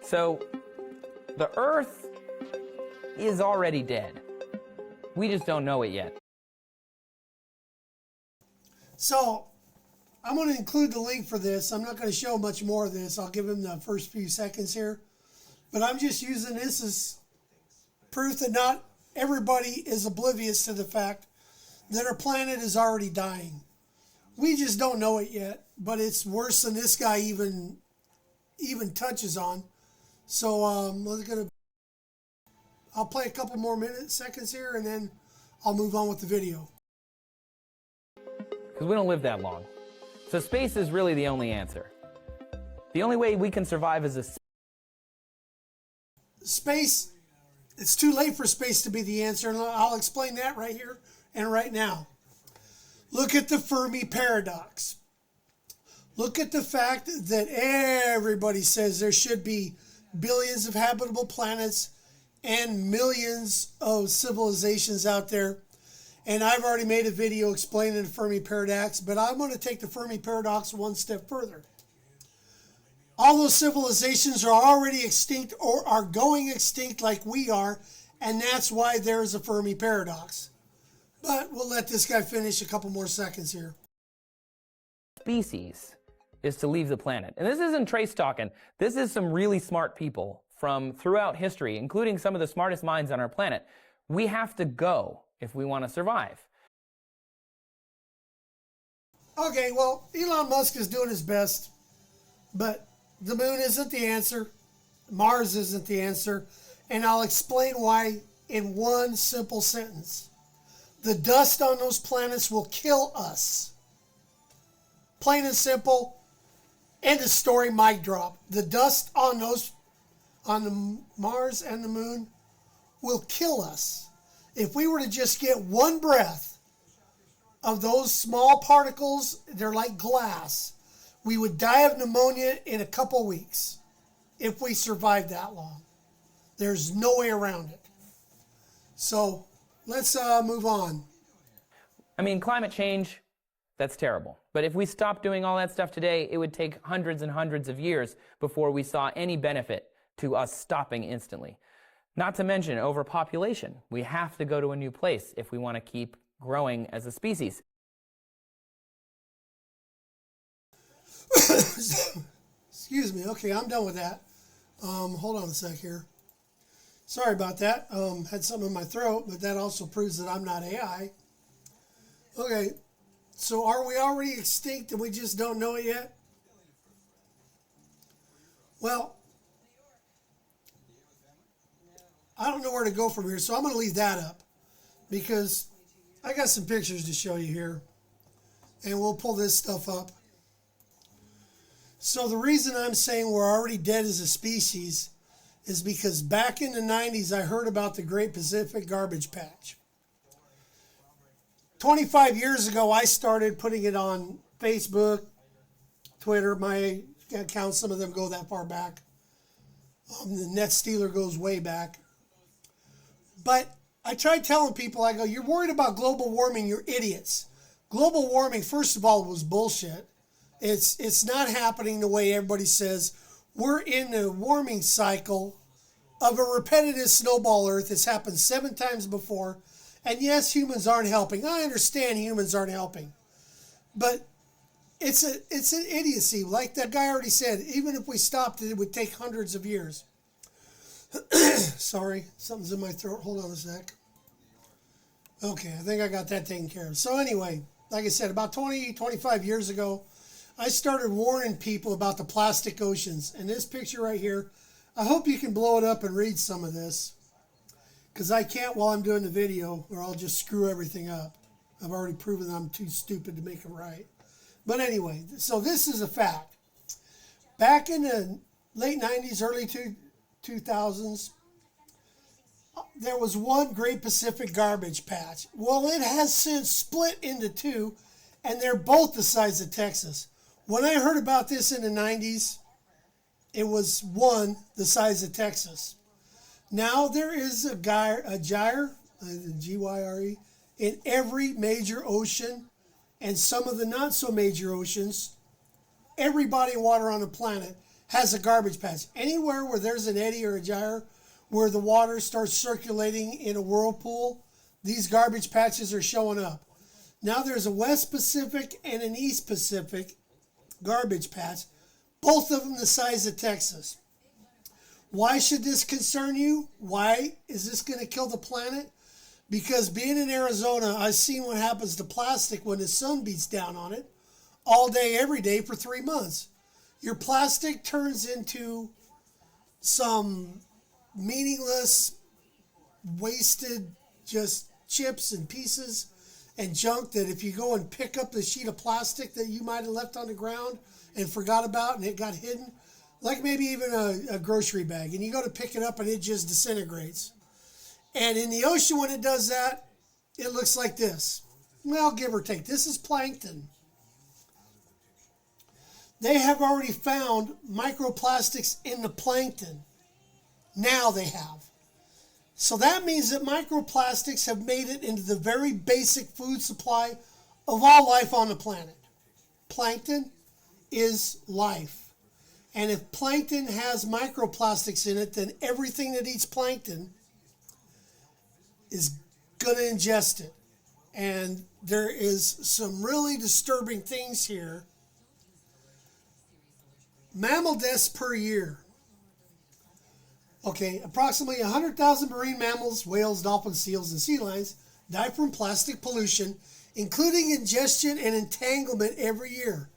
So, the Earth is already dead. We just don't know it yet. So, I'm going to include the link for this. I'm not going to show much more of this. I'll give him the first few seconds here. But I'm just using this as proof that not everybody is oblivious to the fact that our planet is already dying. We just don't know it yet, but it's worse than this guy even touches on. So I'll play a couple more seconds here, and then I'll move on with the video. Because we don't live that long. So space is really the only answer. The only way we can survive is a... Space, it's too late for space to be the answer, and I'll explain that right here and right now. Look at the Fermi paradox. Look at the fact that everybody says there should be billions of habitable planets and millions of civilizations out there. And I've already made a video explaining the Fermi paradox, but I'm going to take the Fermi paradox one step further. All those civilizations are already extinct or are going extinct like we are, and that's why there's a Fermi paradox. But we'll let this guy finish a couple more seconds here. Species is to leave the planet. And this isn't trace talking. This is some really smart people from throughout history, including some of the smartest minds on our planet. We have to go if we want to survive. Okay, well, Elon Musk is doing his best, but the moon isn't the answer. Mars isn't the answer. And I'll explain why in one simple sentence. The dust on those planets will kill us. Plain and simple. End of story, mic drop. The dust on the Mars and the moon will kill us. If we were to just get one breath of those small particles, they're like glass, we would die of pneumonia in a couple weeks if we survived that long. There's no way around it. So let's move on. I mean, climate change, that's terrible. But if we stopped doing all that stuff today, it would take hundreds and hundreds of years before we saw any benefit to us stopping instantly. Not to mention overpopulation. We have to go to a new place if we want to keep growing as a species. Excuse me. Okay, I'm done with that. Hold on a sec here. Sorry about that. Had something in my throat, but that also proves that I'm not AI. Okay, so are we already extinct and we just don't know it yet? Well, I don't know where to go from here, so I'm going to leave that up because I got some pictures to show you here, and we'll pull this stuff up. So the reason I'm saying we're already dead as a species is because back in the 90s, I heard about the Great Pacific Garbage Patch. 25 years ago, I started putting it on Facebook, Twitter. My accounts, some of them go that far back. The Net Stealer goes way back. But I tried telling people, I go, you're worried about global warming, you're idiots. Global warming, first of all, was bullshit. It's not happening the way everybody says. We're in a warming cycle of a repetitive snowball Earth. It's happened 7 times before. And yes, humans aren't helping. I understand humans aren't helping. But it's an idiocy. Like that guy already said, even if we stopped it, it would take hundreds of years. Sorry, something's in my throat. Hold on a sec. Okay, I think I got that taken care of. So anyway, like I said, about 25 years ago, I started warning people about the plastic oceans. And this picture right here, I hope you can blow it up and read some of this. Because I can't while I'm doing the video, or I'll just screw everything up. I've already proven that I'm too stupid to make it right. But anyway, so this is a fact. Back in the late 90s, early 2000s, there was one Great Pacific Garbage Patch. Well, it has since split into 2, and they're both the size of Texas. When I heard about this in the 90s, it was one the size of Texas. Now there is a gyre, G-Y-R-E, in every major ocean and some of the not so major oceans. Every body of water on the planet has a garbage patch. Anywhere where there's an eddy or a gyre, where the water starts circulating in a whirlpool, these garbage patches are showing up. Now there's a West Pacific and an East Pacific garbage patch, both of them the size of Texas. Why should this concern you? Why is this going to kill the planet? Because being in Arizona, I've seen what happens to plastic when the sun beats down on it all day, every day for 3 months. Your plastic turns into some meaningless, wasted, just chips and pieces and junk that if you go and pick up the sheet of plastic that you might have left on the ground and forgot about and it got hidden, like maybe even a grocery bag, and you go to pick it up and it just disintegrates. And in the ocean, when it does that, it looks like this. Well, give or take. This is plankton. They have already found microplastics in the plankton. Now they have. So that means that microplastics have made it into the very basic food supply of all life on the planet. Plankton is life. And if plankton has microplastics in it, then everything that eats plankton is going to ingest it. And there is some really disturbing things here. Mammal deaths per year. Okay, approximately 100,000 marine mammals, whales, dolphins, seals, and sea lions die from plastic pollution, including ingestion and entanglement every year.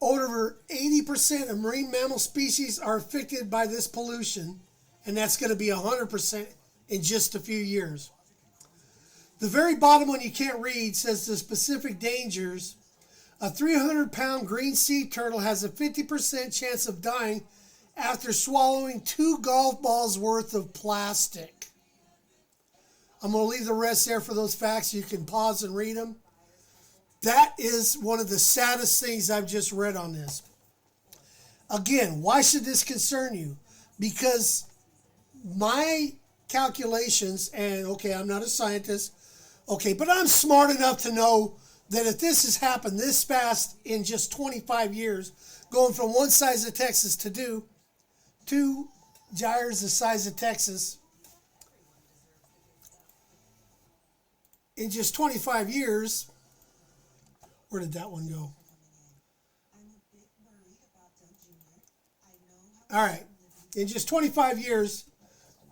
Over 80% of marine mammal species are affected by this pollution, and that's going to be 100% in just a few years. The very bottom one you can't read says the specific dangers. A 300-pound green sea turtle has a 50% chance of dying after swallowing 2 golf balls worth of plastic. I'm going to leave the rest there for those facts. You can pause and read them. That is one of the saddest things I've just read on this. Again, why should this concern you? Because my calculations, and okay, I'm not a scientist, okay, but I'm smart enough to know that if this has happened this fast in just 25 years, going from one size of Texas to two gyres the size of Texas, in just 25 years, where did that one go? All right, in just 25 years,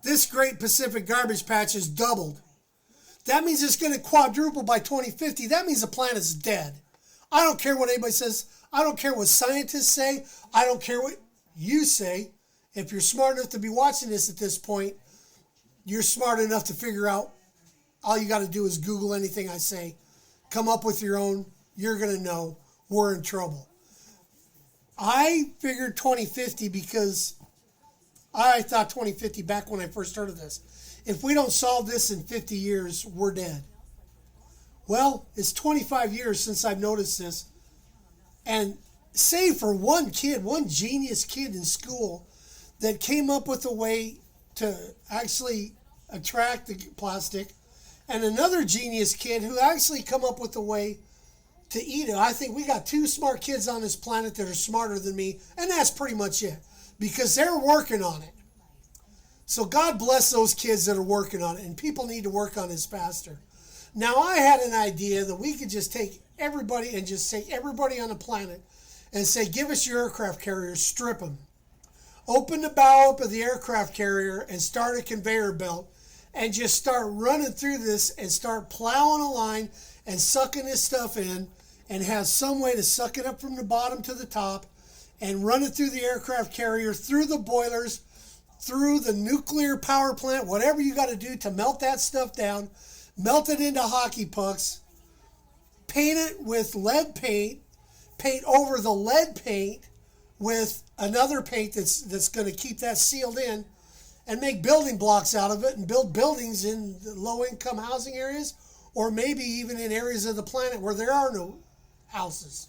this Great Pacific Garbage Patch has doubled. That means it's going to quadruple by 2050. That means the planet's dead. I don't care what anybody says. I don't care what scientists say. I don't care what you say. If you're smart enough to be watching this at this point, you're smart enough to figure out. All you got to do is Google anything I say. Come up with your own. You're going to know we're in trouble. I figured 2050 because I thought 2050 back when I first heard of this. If we don't solve this in 50 years, we're dead. Well, it's 25 years since I've noticed this. And save for one kid, one genius kid in school that came up with a way to actually attract the plastic, and another genius kid who actually come up with a way to eat it. I think we got 2 smart kids on this planet that are smarter than me, and that's pretty much it, because they're working on it. So God bless those kids that are working on it, and people need to work on this faster. Now, I had an idea that we could just take everybody and just take everybody on the planet and say, give us your aircraft carrier, strip them. Open the bow up of the aircraft carrier and start a conveyor belt and just start running through this and start plowing a line and sucking this stuff in and have some way to suck it up from the bottom to the top and run it through the aircraft carrier, through the boilers, through the nuclear power plant, whatever you got to do to melt that stuff down, melt it into hockey pucks, paint it with lead paint, paint over the lead paint with another paint that's going to keep that sealed in, and make building blocks out of it and build buildings in the low-income housing areas, or maybe even in areas of the planet where there are no houses.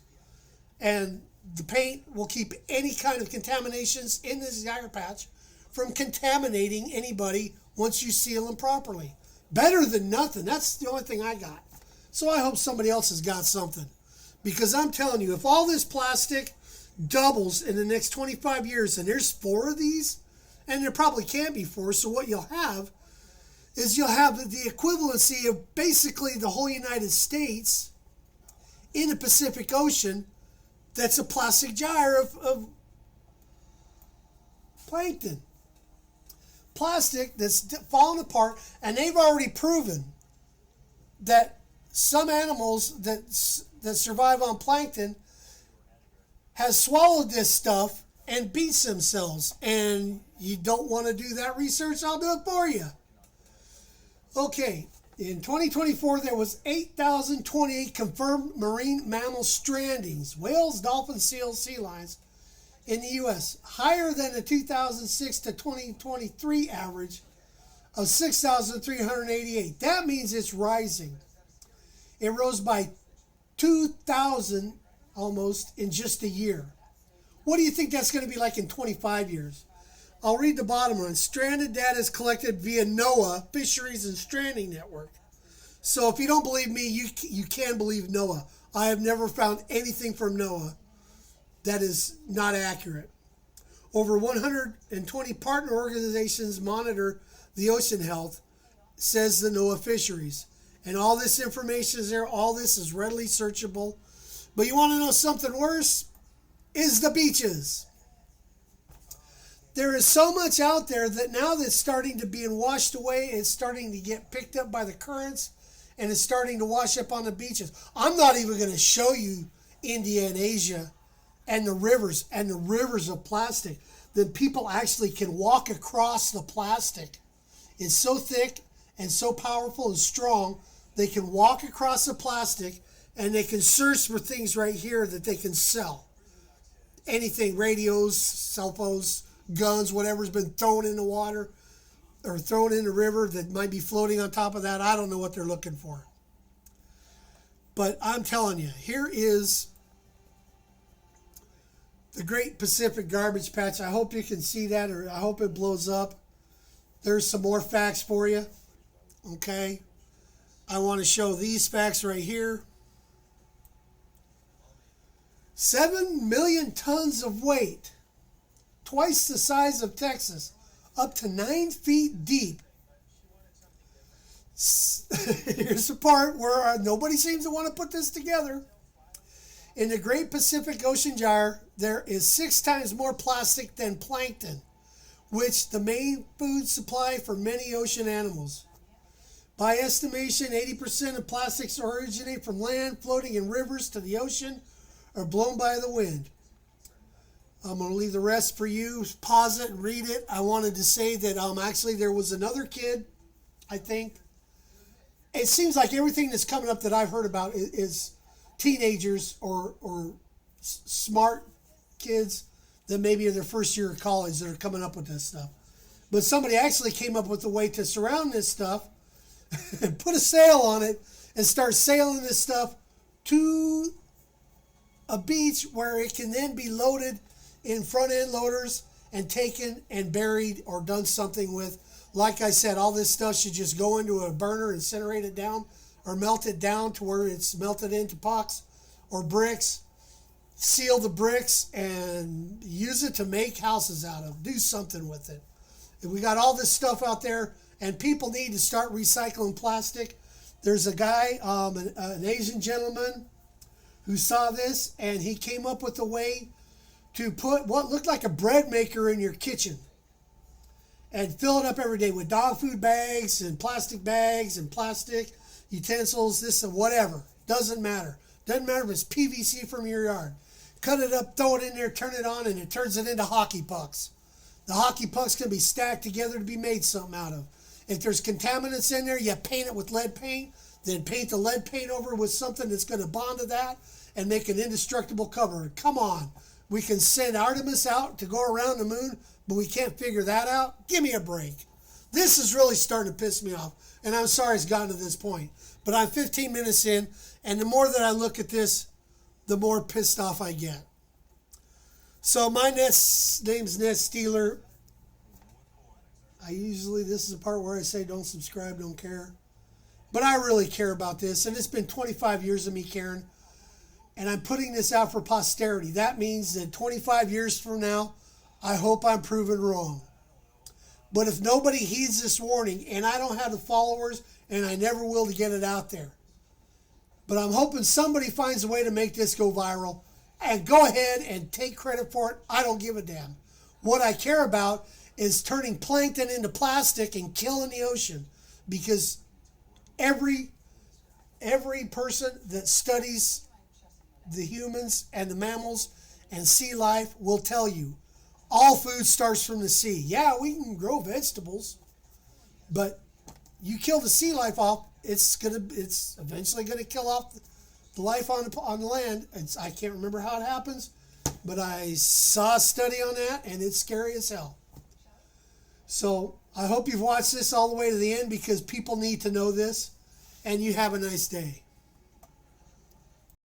And the paint will keep any kind of contaminations in this gyre patch from contaminating anybody once you seal them properly. Better than nothing. That's the only thing I got. So I hope somebody else has got something. Because I'm telling you, if all this plastic doubles in the next 25 years, and there's 4 of these, and there probably can be 4, so what you'll have is you'll have the equivalency of basically the whole United States in the Pacific Ocean that's a plastic gyre of plankton. Plastic that's fallen apart, and they've already proven that some animals that survive on plankton has swallowed this stuff and beats themselves. And you don't want to do that research? I'll do it for you. Okay, in 2024, there was 8,028 confirmed marine mammal strandings, whales, dolphins, seals, sea lions, in the U.S., higher than the 2006 to 2023 average of 6,388. That means it's rising. It rose by 2,000 almost in just a year. What do you think that's going to be like in 25 years? I'll read the bottom one. Stranded data is collected via NOAA, Fisheries and Stranding Network. So if you don't believe me, you can believe NOAA. I have never found anything from NOAA that is not accurate. Over 120 partner organizations monitor the ocean health, says the NOAA Fisheries. And all this information is there. All this is readily searchable. But you want to know something worse? Is the beaches. There is so much out there that now that's starting to be washed away. It's starting to get picked up by the currents, and it's starting to wash up on the beaches. I'm not even going to show you India and Asia and the rivers of plastic that people actually can walk across the plastic. It's so thick and so powerful and strong, they can walk across the plastic and they can search for things right here that they can sell. Anything, radios, cell phones, guns, whatever's been thrown in the water or thrown in the river that might be floating on top of that. I don't know what they're looking for. But I'm telling you, here is the Great Pacific Garbage Patch. I hope you can see that, or I hope it blows up. There's some more facts for you. Okay. I want to show these facts right here. 7 million tons of weight, twice the size of Texas, up to 9 feet deep. Here's the part where nobody seems to want to put this together. In the Great Pacific Ocean Gyre, there is 6 times more plastic than plankton, which the main food supply for many ocean animals. By estimation, 80% of plastics originate from land, floating in rivers to the ocean, or blown by the wind. I'm going to leave the rest for you. Pause it and read it. I wanted to say that actually there was another kid, I think. It seems like everything that's coming up that I've heard about is teenagers or smart kids that maybe in their first year of college that are coming up with this stuff. But somebody actually came up with a way to surround this stuff and put a sail on it and start sailing this stuff to a beach where it can then be loaded in front end loaders and taken and buried or done something with. Like I said, all this stuff should just go into a burner, incinerate it down, or melt it down to where it's melted into pucks or bricks. Seal the bricks and use it to make houses out of. Do something with it. We got all this stuff out there, and people need to start recycling plastic. There's a guy, an Asian gentleman, who saw this, and he came up with a way to put what looked like a bread maker in your kitchen and fill it up every day with dog food bags and plastic utensils, this and whatever. Doesn't matter. Doesn't matter if it's PVC from your yard. Cut it up, throw it in there, turn it on, and it turns it into hockey pucks. The hockey pucks can be stacked together to be made something out of. If there's contaminants in there, you paint it with lead paint, then paint the lead paint over with something that's going to bond to that and make an indestructible cover. Come on. We can send Artemis out to go around the moon, but we can't figure that out? Give me a break. This is really starting to piss me off, and I'm sorry it's gotten to this point. But I'm 15 minutes in, and the more that I look at this, the more pissed off I get. So my name's Ned Steeler. This is the part where I say don't subscribe, don't care. But I really care about this, and it's been 25 years of me caring. and I'm putting this out for posterity. That means that 25 years from now, I hope I'm proven wrong. But if nobody heeds this warning, and I don't have the followers, and I never will to get it out there, but I'm hoping somebody finds a way to make this go viral, and go ahead and take credit for it. I don't give a damn. What I care about is turning plankton into plastic and killing the ocean, because every person that studies the humans and the mammals and sea life will tell you all food starts from the sea. Yeah, we can grow vegetables, but you kill the sea life off, it's eventually gonna kill off the life on the land. I can't remember how it happens, but I saw a study on that, and it's scary as hell. So I hope you've watched this all the way to the end, because people need to know this, and you have a nice day.